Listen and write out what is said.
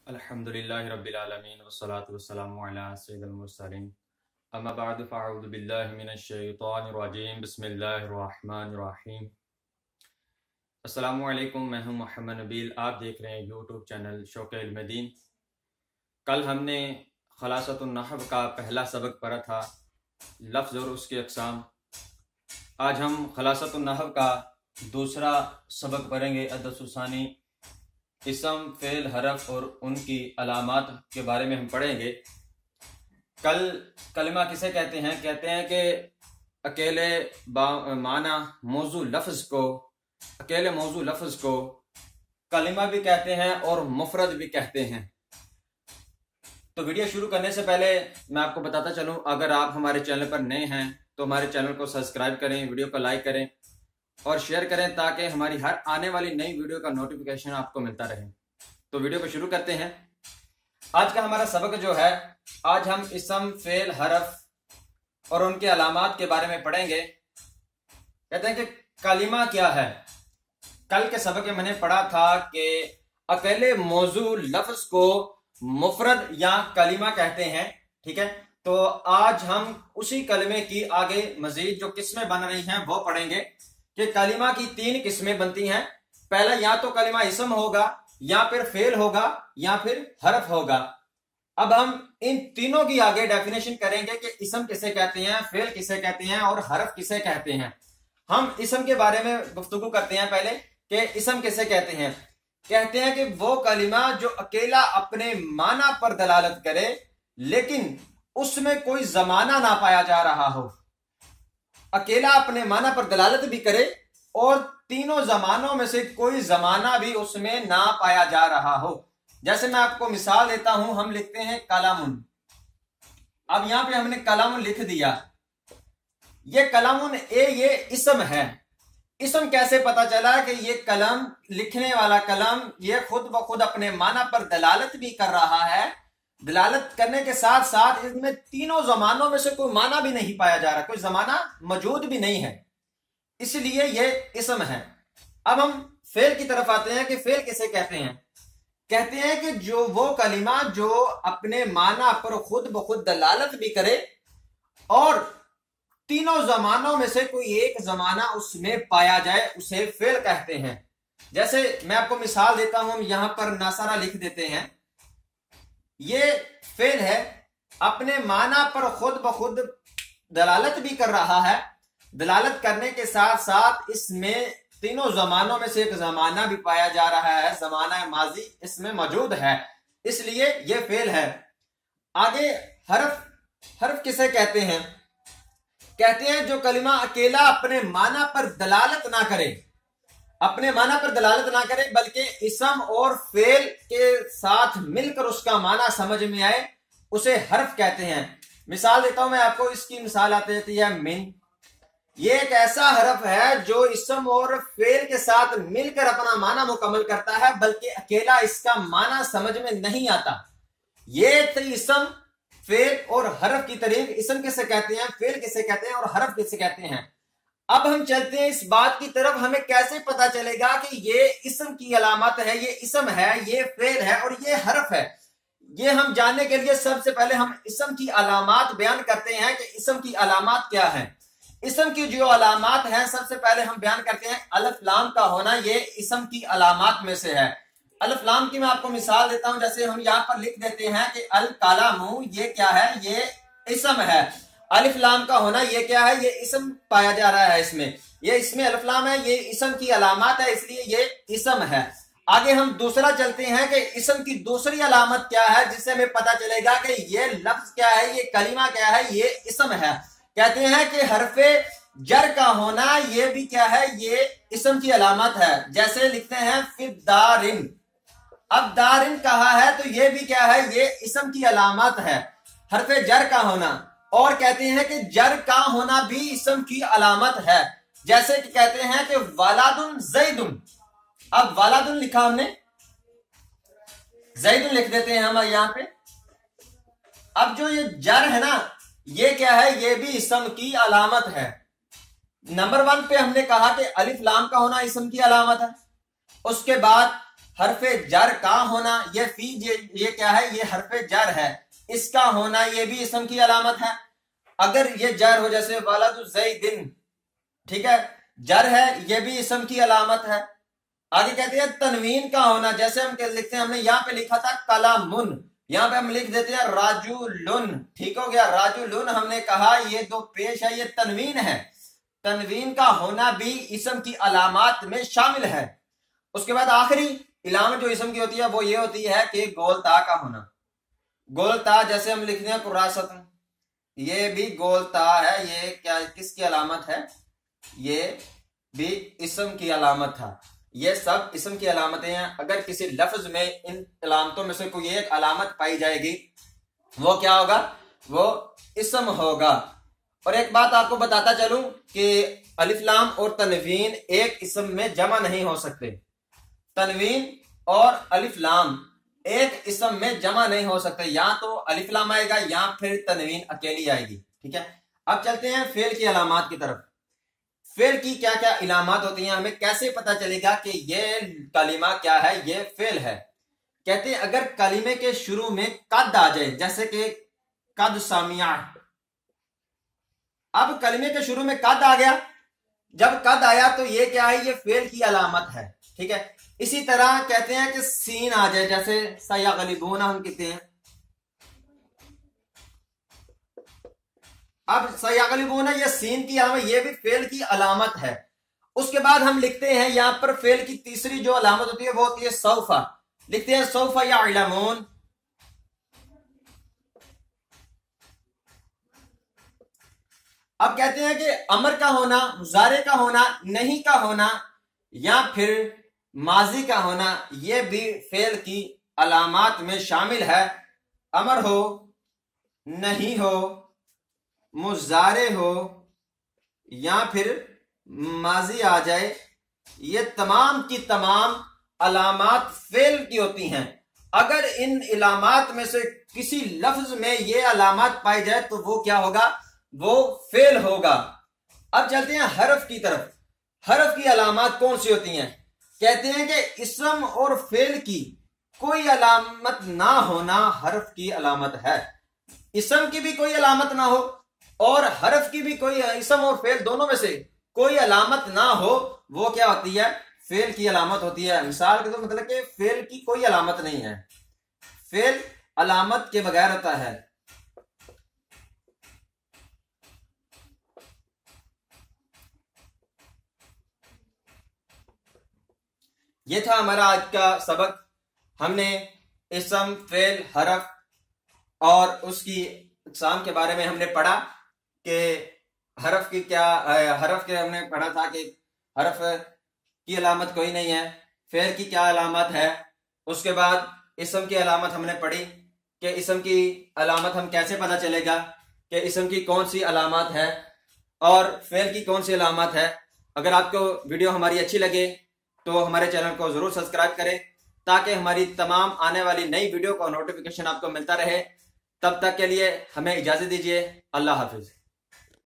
अल्हम्दुलिल्लाहि रब्बिल आलमीन वस्सलातु वस्सलामु अला सय्यिदिल मुरसलीन अम्मा बअद फ़अऊज़ु बिल्लाहि मिनश शैतानिर रजीम बिस्मिल्लाहिर रहमानिर रहीम। अस्सलामु अलैकुम, मैं हूं मोहम्मद नबील। आप देख रहे हैं यूट्यूब चैनल शौक़ इल्म दीन। कल हमने खलासतुन नहव का पहला सबक पढ़ा था, लफ्ज़ और उसके अक़साम। आज हम खलासतुन नहव का दूसरा सबक पढ़ेंगे, अद्दसुसानी, इसम, फ़ेल, हरफ और उनकी अलामात के बारे में हम पढ़ेंगे। कल कलिमा किसे कहते हैं? कहते हैं कि अकेले माना मौजू लफ्ज़ को, अकेले मौजू लफ्ज़ को कलिमा भी कहते हैं और मुफरद भी कहते हैं। तो वीडियो शुरू करने से पहले मैं आपको बताता चलूं, अगर आप हमारे चैनल पर नए हैं तो हमारे चैनल को सब्सक्राइब करें, वीडियो को लाइक करें और शेयर करें ताकि हमारी हर आने वाली नई वीडियो का नोटिफिकेशन आपको मिलता रहे। तो वीडियो को शुरू करते हैं। आज का हमारा सबक जो है, आज हम इसम, फेल, हरफ और उनके अलामात के बारे में पढ़ेंगे। कहते हैं कि कलिमा क्या है। कल के सबक में मैंने पढ़ा था कि अकेले मौजू लफ्ज को मुफरद या कलिमा कहते हैं। ठीक है, तो आज हम उसी कलिमे की आगे मजीद जो किस्में बन रही हैं वो पढ़ेंगे कि कलिमा की तीन किस्में बनती हैं। पहला, या तो कलिमा इसम होगा, या फिर फेल होगा, या फिर हरफ होगा। अब हम इन तीनों की आगे डेफिनेशन करेंगे कि इसम किसे कहते हैं, फेल किसे कहते हैं और हरफ किसे कहते हैं। हम इसम के बारे में गुफ्तगू करते हैं पहले कि इसम किसे कहते हैं। कहते हैं कि वो कलिमा जो अकेला अपने माना पर दलालत करे लेकिन उसमें कोई जमाना ना पाया जा रहा हो। अकेला अपने माना पर दलालत भी करे और तीनों जमानों में से कोई जमाना भी उसमें ना पाया जा रहा हो। जैसे मैं आपको मिसाल देता हूं, हम लिखते हैं कलामुन। अब यहां पे हमने कलामुन लिख दिया, ये कलामुन ये इसम है। इसम कैसे पता चला कि ये कलम, लिखने वाला कलम, ये खुद ब खुद अपने माना पर दलालत भी कर रहा है। दलालत करने के साथ साथ इसमें तीनों जमानों में से कोई माना भी नहीं पाया जा रहा, कोई जमाना मौजूद भी नहीं है, इसलिए ये इसम है। अब हम फेल की तरफ आते हैं कि फेल किसे कहते हैं। कहते हैं कि जो वो कलिमा जो अपने माना पर खुद ब खुद दलालत भी करे और तीनों जमानों में से कोई एक जमाना उसमें पाया जाए, उसे फेल कहते हैं। जैसे मैं आपको मिसाल देता हूं, यहां पर नासारा लिख देते हैं, ये फेल है, अपने माना पर खुद ब खुद दलालत भी कर रहा है। दलालत करने के साथ साथ इसमें तीनों जमानों में से एक जमाना भी पाया जा रहा है, जमाना माजी इसमें मौजूद है, इसलिए यह फेल है। आगे हरफ, हरफ किसे कहते हैं? कहते हैं जो कलिमा अकेला अपने माना पर दलालत ना करे, अपने माना पर दलालत ना करे बल्कि इसम और फेल के साथ मिलकर उसका माना समझ में आए, उसे हरफ कहते हैं। मिसाल देता हूं मैं आपको, इसकी मिसाल आती रहती है मिन। ये एक ऐसा हरफ है जो इसम और फेल के साथ मिलकर अपना माना मुकम्मल करता है, बल्कि अकेला इसका माना समझ में नहीं आता। ये थे इसम, फेल और हरफ की तारीफ। इसम किसे कहते हैं, फेल किसे कहते हैं और हरफ किसे कहते हैं। अब हम चलते हैं इस बात की तरफ, हमें कैसे पता चलेगा कि ये इसम की अलामत है, ये इसम है, ये फेल है और ये हरफ है। ये हम जानने के लिए सबसे पहले हम इसम की अलामात बयान करते हैं कि इसम की अलामात क्या है। इसम की जो अलामात हैं, सबसे पहले हम बयान करते हैं अलिफ लाम का होना, ये इसम की अलामात में से है। अलिफ लाम की मैं आपको मिसाल देता हूं, जैसे हम यहां पर लिख देते हैं कि अल कालामु, ये क्या है? ये इसम है। अलिफ लाम का होना ये क्या है? ये इसम पाया जा रहा है इसमें, ये इसमें अलिफ लाम है, ये इसम की अलामत है, इसलिए ये इसम है। आगे हम दूसरा चलते हैं कि इसम की दूसरी अलामत क्या है, जिससे हमें पता चलेगा कि ये लफ्ज क्या है, ये कलिमा क्या है, ये इसम है। कहते हैं कि हरफे जर का होना ये भी क्या है? ये इसम की अलामत है। जैसे लिखते हैं फिर दारिन, अब दारिन कहा है तो ये भी क्या है? ये इसम की अलामत है, हरफे जर का होना। और कहते हैं कि जर का होना भी इसम की अलामत है। जैसे कि कहते हैं कि वालादुन जैदुन, अब वालादुन लिखा हमने, जैदुन लिख देते हैं हम यहां पे। अब जो ये जर है ना, ये क्या है? ये भी इसम की अलामत है। नंबर 1 पे हमने कहा कि अलिफ लाम का होना इसम की अलामत है। उसके बाद हरफे जर का होना, ये फी ये क्या है, ये हरफे जर है, इसका होना ये भी इसम की अलामत है। अगर ये जर हो, जैसे वालदु ज़ैदिन, ठीक है, जर है, ये भी इसम की अलामत है। आगे कहते हैं तनवीन का होना, जैसे हम लिखते हैं, हमने यहाँ पे लिखा था कलामुन, यहाँ पे हम लिख देते हैं राजुलुन, ठीक हो गया, राजुलुन हमने कहा ये दो पेश है, ये तनवीन है। तनवीन का होना भी इसम की अलामात में शामिल है। उसके बाद आखिरी इलामत जो इसम की होती है वो ये होती है कि गोलता का होना। गोलता जैसे हम लिखते हैं कुरासत, ये भी गोलता है, ये क्या किसकी अलामत है, ये भी इसम की अलामत था। ये सब इसम की अलामतें हैं। अगर किसी लफ्ज में इन अलामतों में से कोई एक अलामत पाई जाएगी वो क्या होगा, वो इसम होगा। और एक बात आपको बताता चलूं कि अलिफ लाम और तनवीन एक इसम में जमा नहीं हो सकते। तनवीन और अलिफ लाम एक इसम में जमा नहीं हो सकते, या तो अलिफ लाम आएगा या फिर तनवीन अकेली आएगी, ठीक है। अब चलते हैं फेल की अलामात की तरफ। फेल की क्या क्या इलामात होती हैं, हमें कैसे पता चलेगा कि ये कलिमा क्या है, ये फेल है। कहते हैं अगर कलिमे के शुरू में कद आ जाए, जैसे कि कद सामिया, अब कलिमे के शुरू में कद आ गया, जब कद आया तो ये क्या है, ये फेल की अलामत है, ठीक है। इसी तरह कहते हैं कि सीन आ जाए, जैसे सयगलिबूना हम कहते हैं, अब सयगलिबूना ये सीन की अलामत, ये भी फेल की अलामत है। उसके बाद हम लिखते हैं यहां पर फेल की तीसरी जो अलामत होती है वो होती है सौफा, लिखते हैं सौफा यअलमून। अब कहते हैं कि अमर का होना, मुजारे का होना, नहीं का होना या फिर माजी का होना, यह भी फेल की अलामात में शामिल है। अमर हो, नहीं हो, मुजारे हो या फिर माजी आ जाए, ये तमाम की तमाम अलामात फेल की होती हैं। अगर इन इलामात में से किसी लफ्ज में ये अलामात पाई जाए तो वो क्या होगा, वो फेल होगा। अब चलते हैं हरफ की तरफ। हरफ की अलामात कौन सी होती हैं? कहते हैं कि इसम और फेल की कोई अलामत ना होना हरफ की अलामत है। इसम की भी कोई अलामत ना हो और हरफ की भी कोई, इसम और फेल दोनों में से कोई अलामत ना हो, वो क्या होती है, फेल की अलामत होती है। मिसाल के तो मतलब कि फेल की कोई अलामत नहीं है, फेल अलामत के बगैर होता है। ये था हमारा आज का सबक। हमने इसम, फेल, हरफ और उसकी इकसाम के बारे में हमने पढ़ा कि हरफ की क्या, हरफ के हमने पढ़ा था कि हरफ की अलामत कोई नहीं है, फेल की क्या अलामत है। उसके बाद इसम की अलामत हमने पढ़ी कि इसम की अलामत हम कैसे पता चलेगा कि इसम की कौन सी अलामत है और फेल की कौन सी अलामत है। अगर आपको वीडियो हमारी अच्छी लगे तो हमारे चैनल को जरूर सब्सक्राइब करें ताकि हमारी तमाम आने वाली नई वीडियो का नोटिफिकेशन आपको मिलता रहे। तब तक के लिए हमें इजाजत दीजिए। अल्लाह हाफिज।